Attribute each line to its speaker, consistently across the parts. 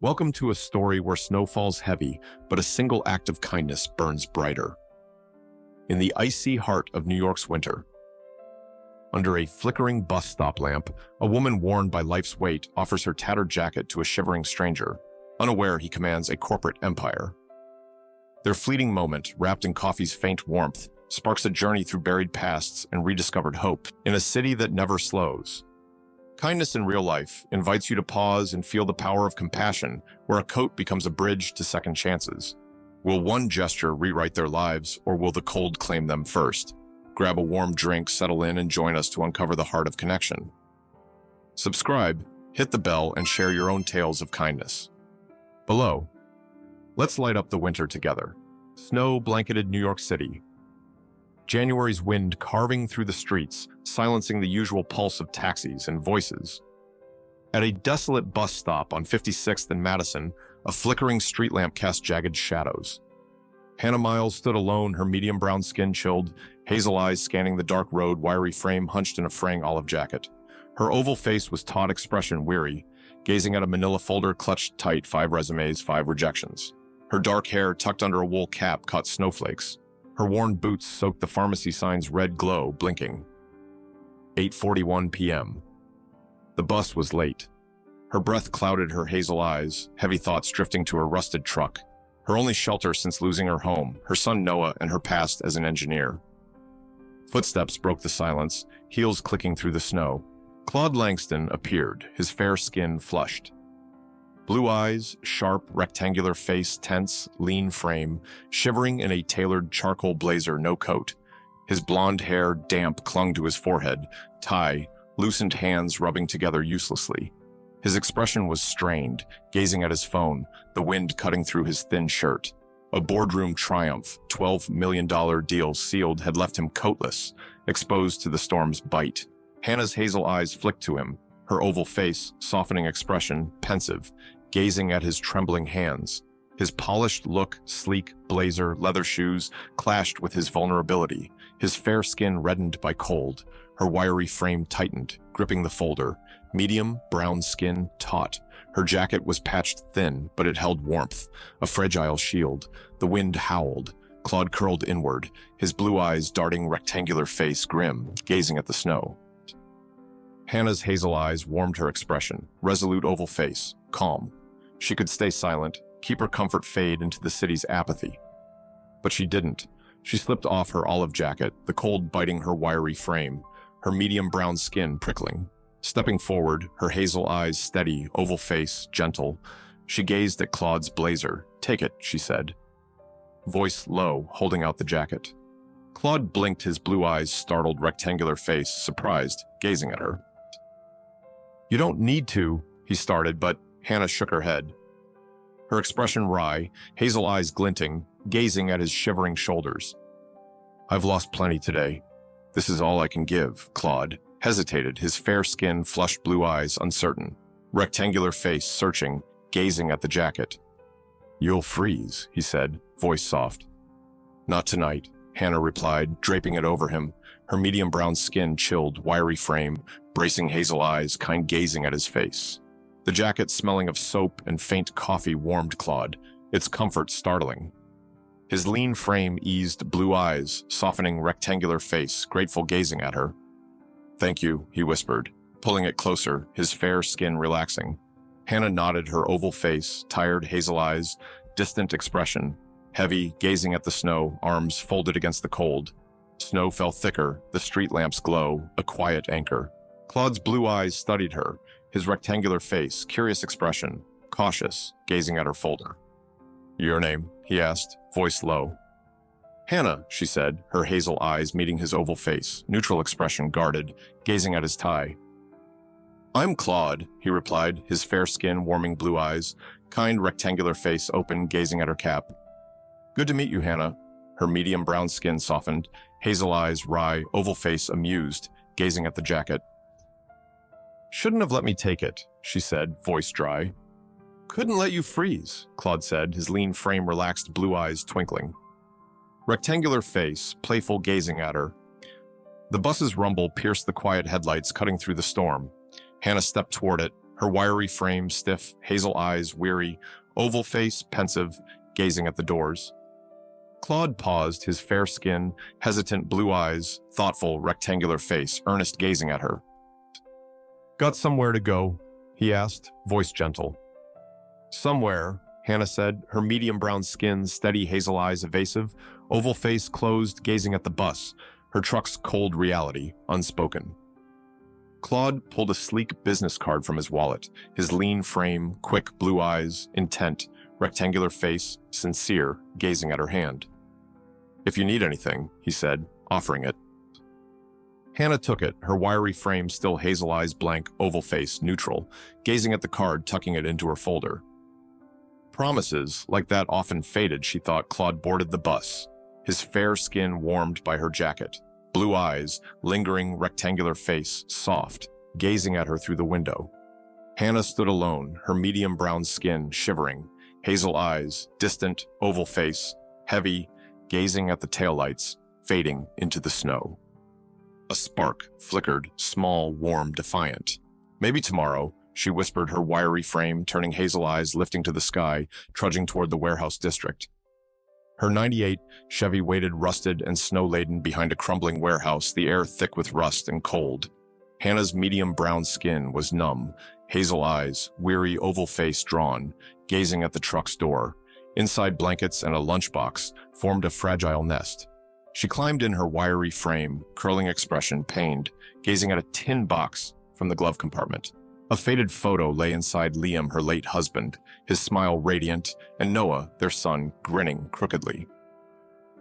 Speaker 1: Welcome to a story where snow falls heavy, but a single act of kindness burns brighter. In the icy heart of New York's winter, under a flickering bus stop lamp, a woman worn by life's weight offers her tattered jacket to a shivering stranger, unaware he commands a corporate empire. Their fleeting moment, wrapped in coffee's faint warmth, sparks a journey through buried pasts and rediscovered hope in a city that never slows. Kindness in real life invites you to pause and feel the power of compassion, where a coat becomes a bridge to second chances. Will one gesture rewrite their lives, or will the cold claim them first? Grab a warm drink, settle in, and join us to uncover the heart of connection. Subscribe, hit the bell, and share your own tales of kindness. Below, let's light up the winter together. Snow-blanketed New York City. January's wind carving through the streets, silencing the usual pulse of taxis and voices. At a desolate bus stop on 56th and Madison, a flickering street lamp cast jagged shadows. Hannah Miles stood alone, her medium brown skin chilled, hazel eyes scanning the dark road, wiry frame hunched in a fraying olive jacket. Her oval face was taut, expression weary, gazing at a manila folder clutched tight, 5 resumes, 5 rejections. Her dark hair, tucked under a wool cap, caught snowflakes. Her worn boots soaked the pharmacy sign's red glow, blinking. 8:41 p.m. The bus was late. Her breath clouded her hazel eyes, heavy thoughts drifting to her rusted truck. Her only shelter since losing her home, her son Noah, and her past as an engineer. Footsteps broke the silence, heels clicking through the snow. Claude Langston appeared, his fair skin flushed. Blue eyes, sharp, rectangular face, tense, lean frame, shivering in a tailored charcoal blazer, no coat. His blonde hair, damp, clung to his forehead, tie, loosened hands rubbing together uselessly. His expression was strained, gazing at his phone, the wind cutting through his thin shirt. A boardroom triumph, $12 million deal sealed, had left him coatless, exposed to the storm's bite. Hannah's hazel eyes flicked to him, her oval face, softening expression, pensive, gazing at his trembling hands. His polished look, sleek blazer, leather shoes, clashed with his vulnerability. His fair skin reddened by cold, her wiry frame tightened, gripping the folder. Medium, brown skin, taut. Her jacket was patched thin, but it held warmth, a fragile shield. The wind howled. Claude curled inward, his blue eyes darting rectangular face grim, gazing at the snow. Hannah's hazel eyes warmed her expression, resolute oval face, calm. She could stay silent, keep her comfort fade into the city's apathy. But she didn't. She slipped off her olive jacket, the cold biting her wiry frame, her medium brown skin prickling. Stepping forward, her hazel eyes steady, oval face gentle, she gazed at Claude's blazer. "Take it," she said. Voice low, holding out the jacket. Claude blinked, his blue eyes startled, rectangular face, surprised, gazing at her. "You don't need to," he started, but Hannah shook her head. Her expression wry, hazel eyes glinting, gazing at his shivering shoulders. "I've lost plenty today. This is all I can give," Claude hesitated, his fair skin, flushed blue eyes uncertain, rectangular face searching, gazing at the jacket. "You'll freeze," he said, voice soft. "Not tonight," Hannah replied, draping it over him, her medium brown skin chilled, wiry frame, bracing hazel eyes, kind gazing at his face. The jacket, smelling of soap and faint coffee, warmed Claude, its comfort startling. His lean frame eased, blue eyes, softening rectangular face, grateful gazing at her. "Thank you," he whispered, pulling it closer, his fair skin relaxing. Hannah nodded, her oval face, tired hazel eyes, distant expression, heavy, gazing at the snow, arms folded against the cold. Snow fell thicker, the street lamp's glow, a quiet anchor. Claude's blue eyes studied her, his rectangular face, curious expression, cautious, gazing at her folder. "Your name?" he asked, voice low. "Hannah," she said, her hazel eyes meeting his oval face, neutral expression guarded, gazing at his tie. "I'm Claude," he replied, his fair skin warming blue eyes, kind rectangular face open, gazing at her cap. "Good to meet you, Hannah." Her medium brown skin softened, hazel eyes wry, oval face amused, gazing at the jacket. "Shouldn't have let me take it," she said, voice dry. "Couldn't let you freeze," Claude said, his lean frame relaxed, blue eyes twinkling. Rectangular face, playful gazing at her. The bus's rumble pierced the quiet headlights, cutting through the storm. Hannah stepped toward it, her wiry frame stiff, hazel eyes weary, oval face pensive, gazing at the doors. Claude paused, his fair skin, hesitant blue eyes, thoughtful, rectangular face, earnest gazing at her. "Got somewhere to go?" he asked, voice gentle. "Somewhere," Hannah said, her medium brown skin, steady hazel eyes evasive, oval face closed, gazing at the bus, her truck's cold reality, unspoken. Claude pulled a sleek business card from his wallet, his lean frame, quick blue eyes, intent, rectangular face, sincere, gazing at her hand. "If you need anything," he said, offering it. Hannah took it, her wiry frame still hazel eyes blank, oval face neutral, gazing at the card, tucking it into her folder. Promises like that often faded, she thought. Claude boarded the bus, his fair skin warmed by her jacket, blue eyes, lingering rectangular face, soft, gazing at her through the window. Hannah stood alone, her medium brown skin shivering, hazel eyes, distant, oval face, heavy, gazing at the taillights, fading into the snow. A spark flickered, small, warm, defiant. "Maybe tomorrow," she whispered, her wiry frame turning hazel eyes lifting to the sky, trudging toward the warehouse district. Her '98 Chevy waited rusted and snow-laden behind a crumbling warehouse, the air thick with rust and cold. Hannah's medium brown skin was numb, hazel eyes, weary oval face drawn, gazing at the truck's door. Inside, blankets and a lunchbox formed a fragile nest. She climbed in, her wiry frame, curling expression pained, gazing at a tin box from the glove compartment. A faded photo lay inside. Liam, her late husband, his smile radiant, and Noah, their son, grinning crookedly.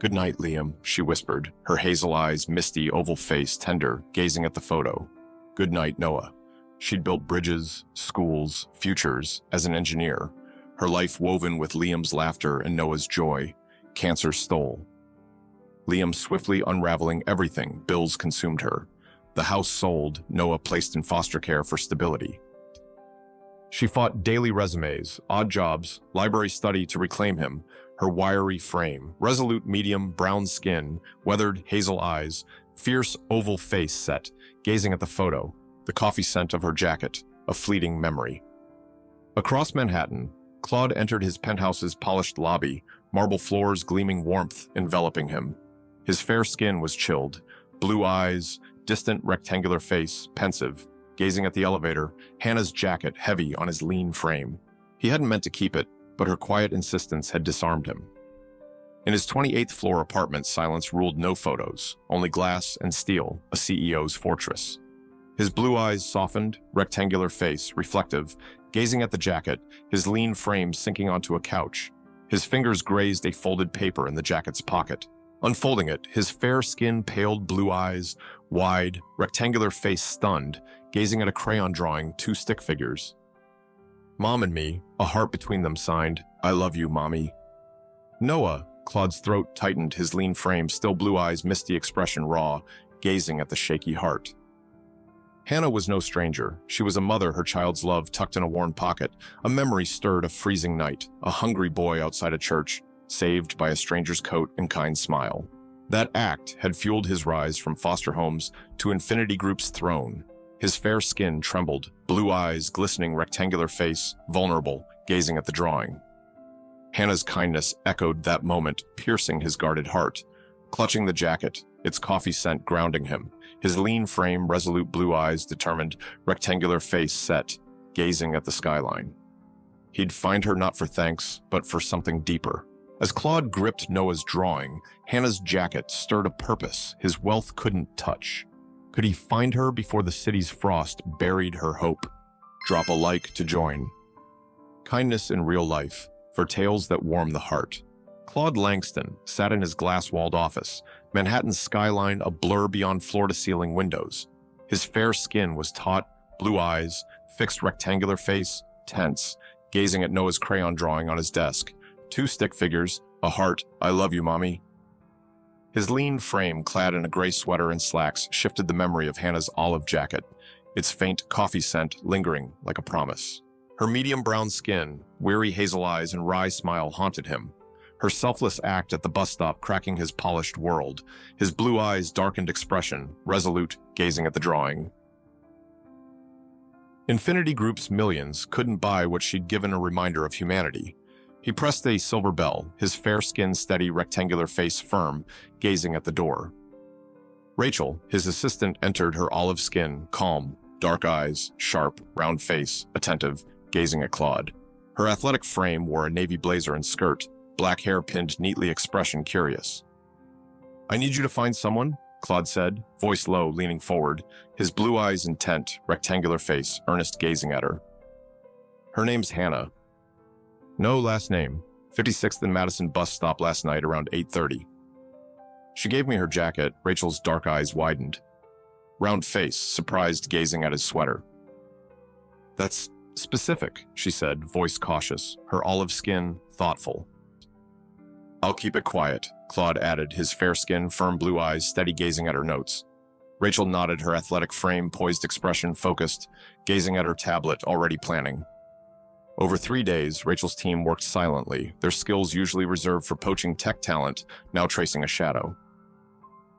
Speaker 1: "Good night, Liam," she whispered, her hazel eyes misty, oval face tender, gazing at the photo. "Good night, Noah." She'd built bridges, schools, futures as an engineer, her life woven with Liam's laughter and Noah's joy. Cancer stole. Liam swiftly unraveling everything. Bills consumed her. The house sold, Noah placed in foster care for stability. She fought daily resumes, odd jobs, library study to reclaim him, her wiry frame, resolute medium brown skin, weathered hazel eyes, fierce oval face set, gazing at the photo, the coffee scent of her jacket, a fleeting memory. Across Manhattan, Claude entered his penthouse's polished lobby, marble floors gleaming, warmth enveloping him. His fair skin was chilled, blue eyes, distant rectangular face, pensive, gazing at the elevator, Hannah's jacket heavy on his lean frame. He hadn't meant to keep it, but her quiet insistence had disarmed him. In his 28th floor apartment, silence ruled. No photos, only glass and steel, a CEO's fortress. His blue eyes softened, rectangular face, reflective, gazing at the jacket, his lean frame sinking onto a couch. His fingers grazed a folded paper in the jacket's pocket. Unfolding it, his fair skin paled, blue eyes, wide, rectangular face stunned, gazing at a crayon drawing, two stick figures. "Mom and me," a heart between them signed, "I love you, Mommy." "Noah," Claude's throat tightened, his lean frame, still blue eyes, misty expression raw, gazing at the shaky heart. Hannah was no stranger. She was a mother, her child's love tucked in a worn pocket. A memory stirred, a freezing night, a hungry boy outside a church, saved by a stranger's coat and kind smile. That act had fueled his rise from foster homes to Infinity Group's throne. His fair skin trembled, blue eyes, glistening rectangular face, vulnerable, gazing at the drawing. Hannah's kindness echoed that moment, piercing his guarded heart. Clutching the jacket, its coffee scent grounding him, his lean frame, resolute blue eyes determined, rectangular face set, gazing at the skyline. He'd find her not for thanks, but for something deeper. As Claude gripped Noah's drawing, Hannah's jacket stirred a purpose his wealth couldn't touch. Could he find her before the city's frost buried her hope? Drop a like to join. Kindness in real life, for tales that warm the heart. Claude Langston sat in his glass-walled office, Manhattan's skyline a blur beyond floor-to-ceiling windows. His fair skin was taut, blue eyes, fixed rectangular face, tense, gazing at Noah's crayon drawing on his desk. Two stick figures, a heart, "I love you, Mommy." His lean frame, clad in a gray sweater and slacks, shifted the memory of Hannah's olive jacket, its faint coffee scent lingering like a promise. Her medium brown skin, weary hazel eyes, and wry smile haunted him. Her selfless act at the bus stop cracking his polished world, his blue eyes darkened expression, resolute, gazing at the drawing. Infinity Group's millions couldn't buy what she'd given a reminder of humanity. He pressed a silver bell, his fair-skinned, steady, rectangular face firm, gazing at the door. Rachel, his assistant, entered, her olive skin, calm, dark eyes, sharp, round face, attentive, gazing at Claude. Her athletic frame wore a navy blazer and skirt, black hair pinned neatly, expression curious. "I need you to find someone," Claude said, voice low, leaning forward, his blue eyes intent, rectangular face, earnest, gazing at her. "Her name's Hannah. No last name. 56th and Madison bus stop last night around 8:30. She gave me her jacket." Rachel's dark eyes widened. Round face, surprised, gazing at his sweater. "That's specific," she said, voice cautious, her olive skin thoughtful. "I'll keep it quiet," Claude added, his fair skin, firm blue eyes, steady, gazing at her notes. Rachel nodded, her athletic frame, poised expression, focused, gazing at her tablet, already planning. Over 3 days, Rachel's team worked silently, their skills usually reserved for poaching tech talent, now tracing a shadow.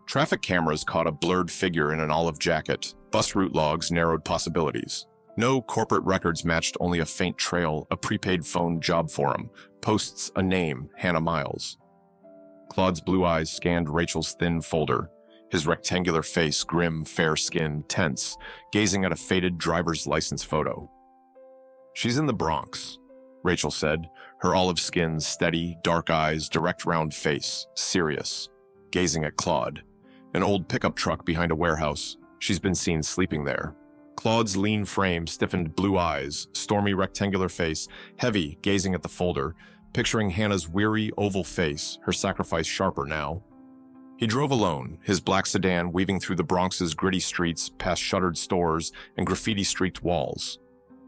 Speaker 1: Traffic cameras caught a blurred figure in an olive jacket. Bus route logs narrowed possibilities. No corporate records matched, only a faint trail, a prepaid phone job forum, posts a name, Hannah Miles. Claude's blue eyes scanned Rachel's thin folder, his rectangular face, grim, fair skin, tense, gazing at a faded driver's license photo. "She's in the Bronx," Rachel said, her olive skin steady, dark eyes, direct round face, serious, gazing at Claude. "An old pickup truck behind a warehouse. She's been seen sleeping there." Claude's lean frame, stiffened blue eyes, stormy rectangular face, heavy, gazing at the folder, picturing Hannah's weary, oval face, her sacrifice sharper now. He drove alone, his black sedan weaving through the Bronx's gritty streets, past shuttered stores and graffiti-streaked walls.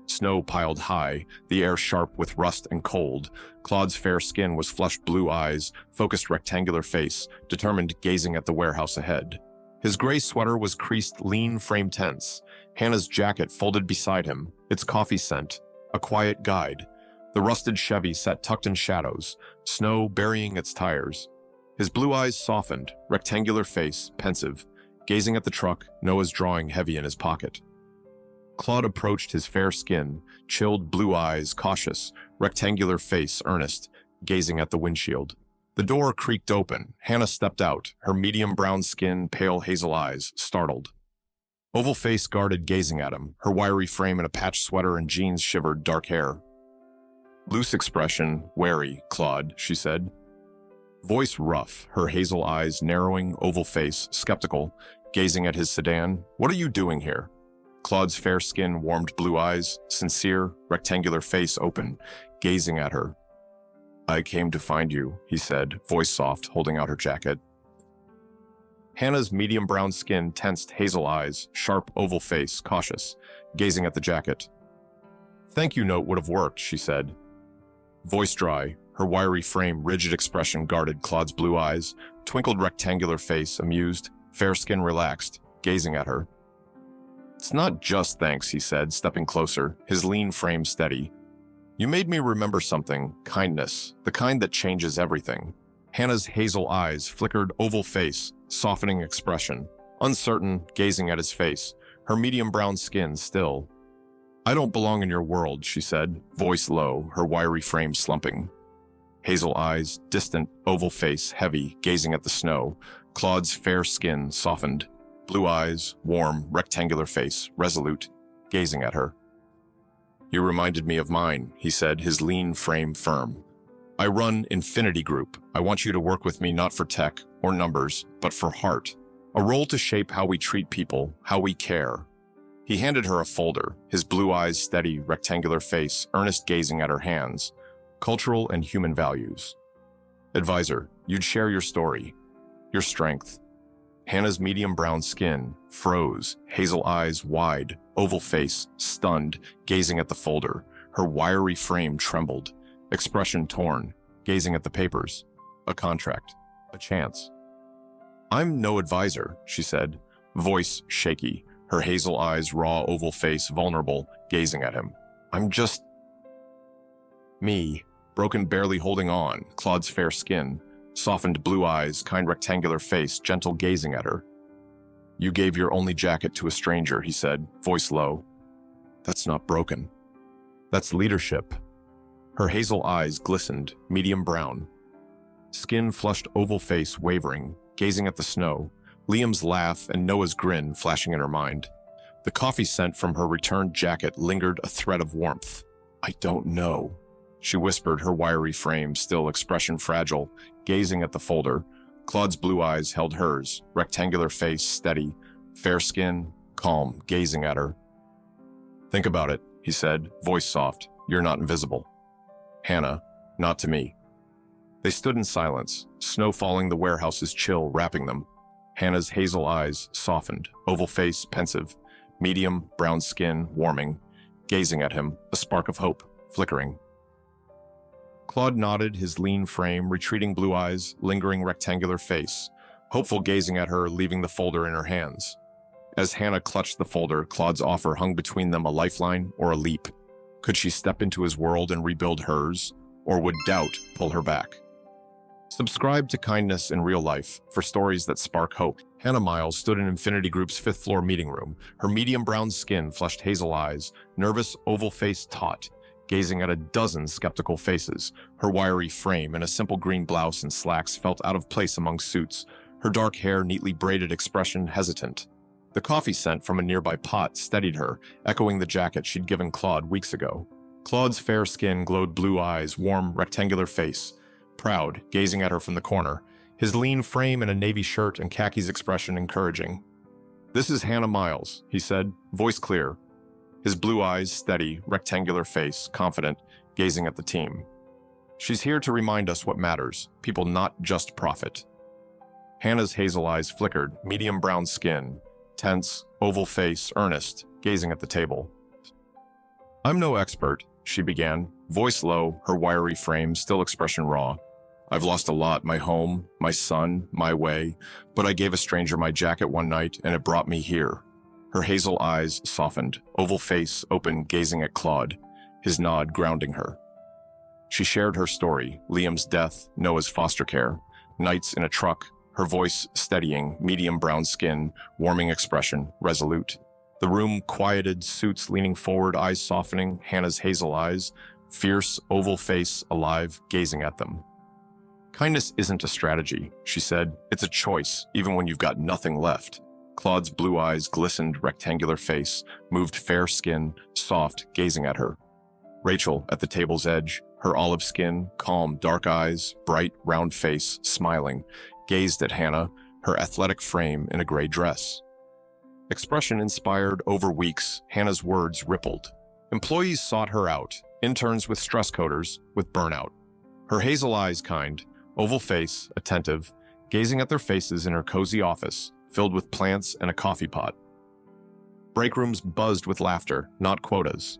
Speaker 1: Snow piled high, the air sharp with rust and cold. Claude's fair skin was flushed blue eyes, focused rectangular face, determined, gazing at the warehouse ahead. His gray sweater was creased, lean frame tense. Hannah's jacket folded beside him, its coffee scent, a quiet guide. The rusted Chevy sat tucked in shadows, snow burying its tires. His blue eyes softened, rectangular face, pensive, gazing at the truck, Noah's drawing heavy in his pocket. Claude approached, his fair skin, chilled blue eyes, cautious, rectangular face, earnest, gazing at the windshield. The door creaked open. Hannah stepped out, her medium brown skin, pale hazel eyes, startled. Oval face guarded, gazing at him, her wiry frame in a patched sweater and jeans shivered, dark hair. "Loose expression, wary, Claude," she said. Voice rough, her hazel eyes narrowing, oval face, skeptical, gazing at his sedan. "What are you doing here?" Claude's fair skin warmed blue eyes, sincere, rectangular face open, gazing at her. "I came to find you," he said, voice soft, holding out her jacket. Hannah's medium brown skin, tensed hazel eyes, sharp oval face, cautious, gazing at the jacket. "Thank you note would have worked," she said. Voice dry, her wiry frame, rigid expression guarded Claude's blue eyes, twinkled rectangular face, amused, fair skin relaxed, gazing at her. "It's not just thanks," he said, stepping closer, his lean frame steady. "You made me remember something, kindness, the kind that changes everything." Hannah's hazel eyes flickered, oval face, softening expression, uncertain, gazing at his face, her medium brown skin still. "I don't belong in your world," she said, voice low, her wiry frame slumping. Hazel eyes, distant, oval face, heavy, gazing at the snow. Claude's fair skin softened. Blue eyes, warm, rectangular face, resolute, gazing at her. "You reminded me of mine," he said, his lean frame firm. "I run Infinity Group. I want you to work with me not for tech or numbers, but for heart. A role to shape how we treat people, how we care." He handed her a folder, his blue eyes steady, rectangular face, earnest, gazing at her hands. Cultural and human values. "Advisor, you'd share your story, your strength." Hannah's medium brown skin froze, hazel eyes wide, oval face, stunned, gazing at the folder. Her wiry frame trembled, expression torn, gazing at the papers. A contract, a chance. "I'm no advisor," she said, voice shaky, her hazel eyes raw, oval face vulnerable, gazing at him. "I'm just me." Broken, barely holding on, Claude's fair skin, softened blue eyes, kind rectangular face, gentle, gazing at her. "You gave your only jacket to a stranger," he said, voice low. That's not broken. That's leadership. Her hazel eyes glistened, medium brown. Skin flushed, oval face wavering, gazing at the snow, Liam's laugh and Noah's grin flashing in her mind. The coffee scent from her returned jacket lingered, a thread of warmth. I don't know, she whispered, her wiry frame still expression fragile, gazing at the folder. Claude's blue eyes held hers, rectangular face steady, fair skin, calm, gazing at her. Think about it, he said, voice soft. You're not invisible. Hannah, not to me. They stood in silence, snow falling, the warehouse's chill wrapping them. Hannah's hazel eyes softened, oval face pensive, medium brown skin warming, gazing at him, a spark of hope flickering. Claude nodded, his lean frame, retreating blue eyes, lingering rectangular face, hopeful, gazing at her, leaving the folder in her hands. As Hannah clutched the folder, Claude's offer hung between them, a lifeline or a leap. Could she step into his world and rebuild hers, or would doubt pull her back? Subscribe to Kindness in Real Life for stories that spark hope. Hannah Miles stood in Infinity Group's fifth-floor meeting room, her medium brown skin, flushed hazel eyes, nervous oval face taut, gazing at a dozen skeptical faces. Her wiry frame in a simple green blouse and slacks felt out of place among suits, her dark hair neatly braided, expression hesitant. The coffee scent from a nearby pot steadied her, echoing the jacket she'd given Claude weeks ago. Claude's fair skin glowed, blue eyes, warm, rectangular face, proud, gazing at her from the corner, his lean frame in a navy shirt and khakis, expression encouraging. This is Hannah Miles, he said, voice clear. His blue eyes steady, rectangular face, confident, gazing at the team. She's here to remind us what matters, people, not just profit. Hannah's hazel eyes flickered, medium brown skin, tense, oval face, earnest, gazing at the table. I'm no expert, she began, voice low, her wiry frame still expression raw. I've lost a lot, my home, my son, my way, but I gave a stranger my jacket one night and it brought me here. Her hazel eyes softened, oval face open, gazing at Claude, his nod grounding her. She shared her story, Liam's death, Noah's foster care, nights in a truck, her voice steadying, medium brown skin, warming expression, resolute. The room quieted, suits leaning forward, eyes softening, Hannah's hazel eyes, fierce, oval face, alive, gazing at them. Kindness isn't a strategy, she said. It's a choice, even when you've got nothing left. Claude's blue eyes glistened, rectangular face, moved, fair skin, soft, gazing at her. Rachel, at the table's edge, her olive skin, calm, dark eyes, bright, round face, smiling, gazed at Hannah, her athletic frame in a gray dress. Expression inspired. Over weeks, Hannah's words rippled. Employees sought her out, interns with stress coders, with burnout. Her hazel eyes kind, oval face, attentive, gazing at their faces in her cozy office, filled with plants and a coffee pot. Break rooms buzzed with laughter, not quotas.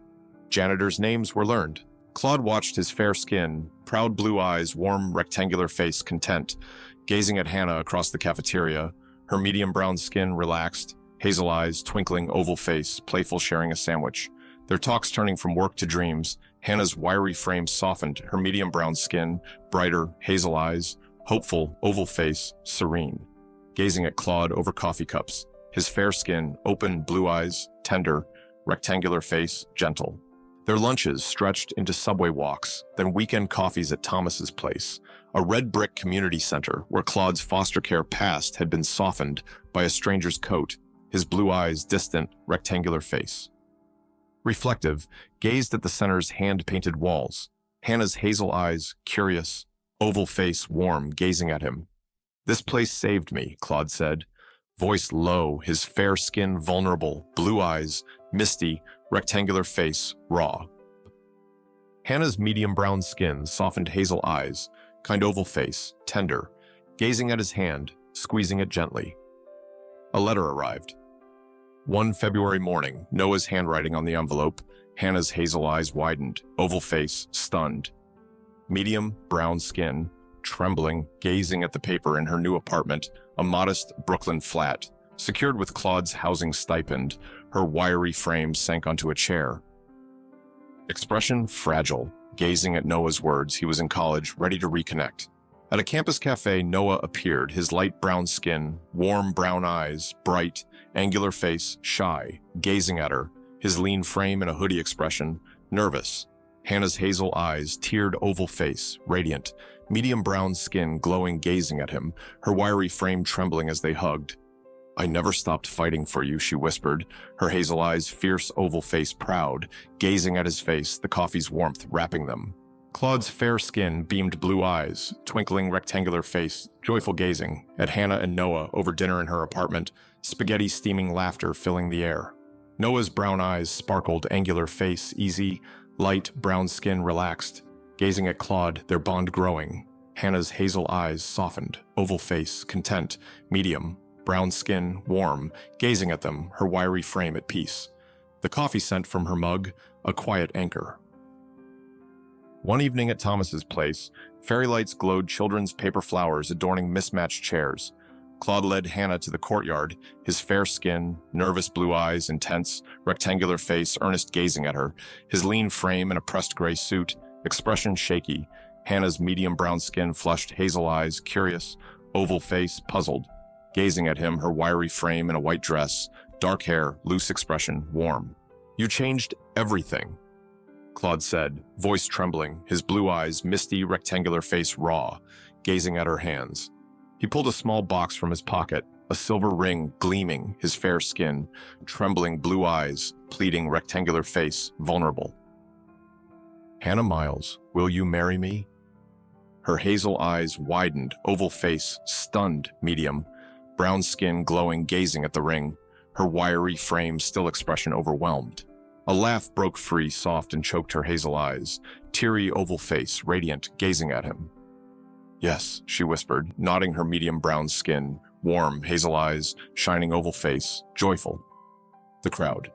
Speaker 1: Janitors' names were learned. Claude watched, his fair skin, proud blue eyes, warm, rectangular face, content, gazing at Hannah across the cafeteria, her medium brown skin relaxed, hazel eyes, twinkling, oval face, playful, sharing a sandwich. Their talks turning from work to dreams. Hannah's wiry frame softened, her medium brown skin, brighter, hazel eyes, hopeful, oval face, serene. Gazing at Claude over coffee cups, his fair skin, open, blue eyes, tender, rectangular face, gentle. Their lunches stretched into subway walks, then weekend coffees at Thomas's place, a red brick community center where Claude's foster care past had been softened by a stranger's coat, his blue eyes distant, rectangular face. Reflective, gazed at the center's hand-painted walls, Hannah's hazel eyes curious, oval face warm, gazing at him. This place saved me, Claude said, voice low, his fair skin vulnerable, blue eyes, misty, rectangular face, raw. Hannah's medium brown skin, softened hazel eyes, kind oval face, tender, gazing at his hand, squeezing it gently. A letter arrived. One February morning, Noah's handwriting on the envelope, Hannah's hazel eyes widened, oval face, stunned. Medium brown skin, trembling, gazing at the paper in her new apartment, a modest Brooklyn flat, secured with Claude's housing stipend, her wiry frame sank onto a chair. Expression fragile, gazing at Noah's words, he was in college, ready to reconnect. At a campus cafe, Noah appeared, his light brown skin, warm brown eyes, bright, angular face, shy, gazing at her, his lean frame and a hoodie expression, nervous. Hannah's hazel eyes, tiered oval face, radiant, medium brown skin glowing gazing at him, her wiry frame trembling as they hugged. "I never stopped fighting for you," she whispered, her hazel eyes, fierce oval face proud, gazing at his face, the coffee's warmth wrapping them. Claude's fair skin, beamed blue eyes, twinkling rectangular face, joyful gazing at Hannah and Noah over dinner in her apartment, spaghetti steaming laughter filling the air. Noah's brown eyes sparkled, angular face easy, light brown skin relaxed, gazing at Claude, their bond growing. Hannah's hazel eyes softened, oval face content, medium, brown skin warm, gazing at them, her wiry frame at peace. The coffee scent from her mug, a quiet anchor. One evening at Thomas's place, fairy lights glowed children's paper flowers adorning mismatched chairs. Claude led Hannah to the courtyard, his fair skin, nervous blue eyes, intense, rectangular face, earnest gazing at her, his lean frame in a pressed gray suit, expression shaky, Hannah's medium brown skin, flushed hazel eyes, curious, oval face, puzzled, gazing at him, her wiry frame in a white dress, dark hair, loose expression, warm. "You changed everything," Claude said, voice trembling, his blue eyes, misty, rectangular face raw, gazing at her hands. He pulled a small box from his pocket, a silver ring gleaming, his fair skin, trembling blue eyes, pleading rectangular face, vulnerable. "Hannah Miles, will you marry me?" Her hazel eyes widened, oval face, stunned, medium, brown skin glowing, gazing at the ring, her wiry frame still expression overwhelmed. A laugh broke free, soft, and choked her hazel eyes, teary oval face, radiant, gazing at him. "Yes," she whispered, nodding her medium brown skin, warm, hazel eyes, shining oval face, joyful. The crowd.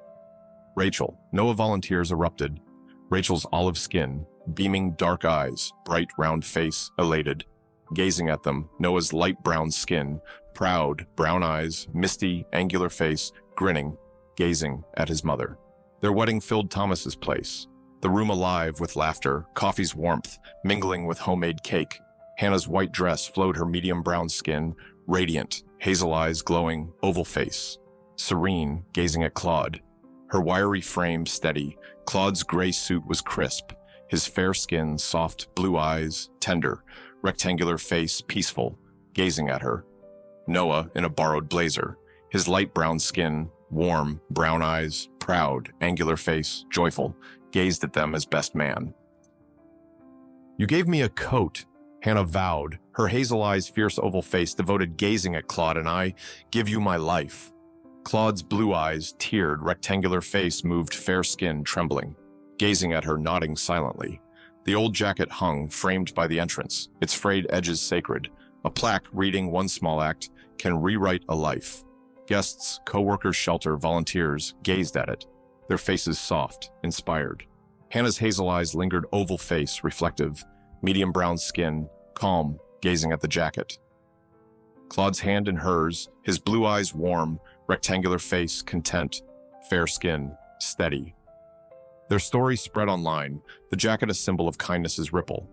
Speaker 1: Rachel. Noah volunteers erupted. Rachel's olive skin, beaming dark eyes, bright round face, elated. Gazing at them, Noah's light brown skin, proud, brown eyes, misty, angular face, grinning, gazing at his mother. Their wedding filled Thomas's place, the room alive with laughter, coffee's warmth, mingling with homemade cake. Hannah's white dress flowed her medium brown skin, radiant, hazel eyes glowing, oval face. Serene, gazing at Claude. Her wiry frame steady, Claude's gray suit was crisp, his fair skin soft, blue eyes, tender, rectangular face peaceful, gazing at her. Noah in a borrowed blazer, his light brown skin, warm, brown eyes, proud, angular face, joyful, gazed at them as best man. "You gave me a coat," Hannah vowed, her hazel eyes, fierce oval face devoted, gazing at Claude, "and I give you my life." Claude's blue eyes, tiered, rectangular face moved, fair skin trembling, gazing at her, nodding silently. The old jacket hung, framed by the entrance, its frayed edges sacred. A plaque reading, "One small act can rewrite a life." Guests, co-workers, shelter, volunteers gazed at it, their faces soft, inspired. Hannah's hazel eyes lingered, oval face, reflective, medium brown skin, calm, gazing at the jacket. Claude's hand in hers, his blue eyes warm, rectangular face content, fair skin steady. Their story spread online, the jacket a symbol of kindness's ripple.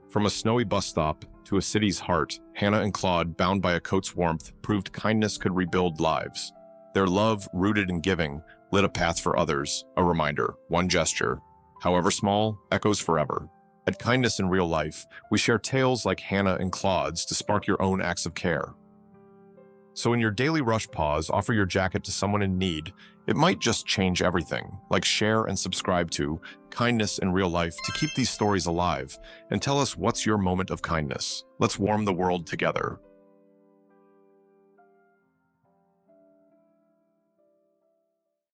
Speaker 1: From a snowy bus stop to a city's heart, Hannah and Claude, bound by a coat's warmth, proved kindness could rebuild lives. Their love, rooted in giving, lit a path for others, a reminder, one gesture, however small, echoes forever. At Kindness in Real Life, we share tales like Hannah and Claude's to spark your own acts of care. So in your daily rush pause, offer your jacket to someone in need. It might just change everything. Like, share and subscribe to Kindness in Real Life to keep these stories alive, and tell us what's your moment of kindness. Let's warm the world together.